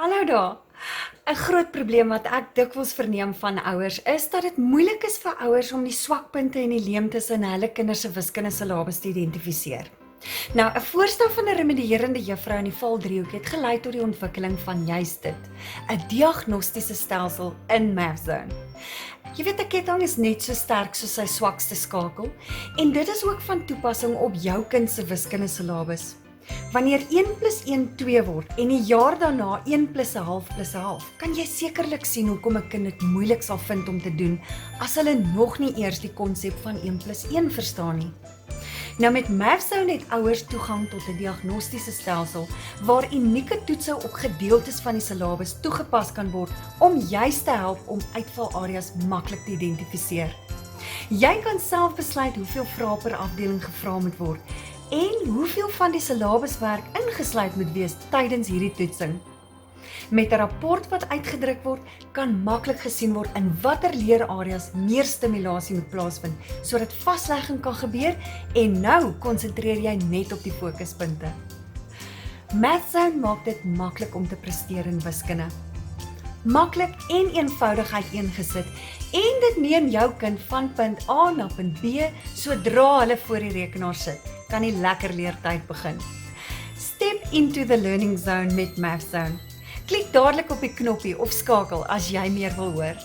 Hallo daar. 'n Groot probleem wat ek dikwels verneem van ouers is dat dit moeilik is vir ouers om die swakpunte en die leemtes in hulle kinders se wiskundige syllabus te identifiseer. Nou, 'n voorstel van 'n remedierende juffrou in die Valdriehoek het gelei tot die ontwikkeling van juist dit, 'n diagnostiese stelsel in MathZone. Jy weet 'n ketting is net so sterk soos sy swakste skakel en dit is ook van toepassing op jou kind se wiskundige syllabus. Wanneer 1 + 1 2 word en die jaar daarna 1 + 'n half + 'n half, kan jy sekerlik sien hoekom 'n kind dit moeilik sal vind om te doen as hulle nog nie eers die konsep van 1 + 1 verstaan nie. Nou met MathZone het ouers toegang tot 'n diagnostiese stelsel waar unieke toetse op gedeeltes van die syllabus toegepas kan word om juis te help om uitvalareas maklik te identifiseer. Jy kan self besluit hoeveel vrae per afdeling gevra moet word en hoeveel van die syllabuswerk ingesluit moet wees tydens hierdie toetsing. Met 'n rapport wat uitgedruk word, kan maklik gesien word in watter leerareas meer stimulasie moet plaasvind, sodat vaslegging kan gebeur en nou konsentreer jy net op die fokuspunte. MathZone maak dit maklik om te presteer in wiskunde. Maklik en eenvoudig uiteengesit en dit neem jou kind van punt A na punt B sodra hulle voor die rekenaar sit, kan die lekker leertyd begin. Step into the learning zone met MathZone. Klik dadelik op die knoppie of skakel as jy meer wil hoor.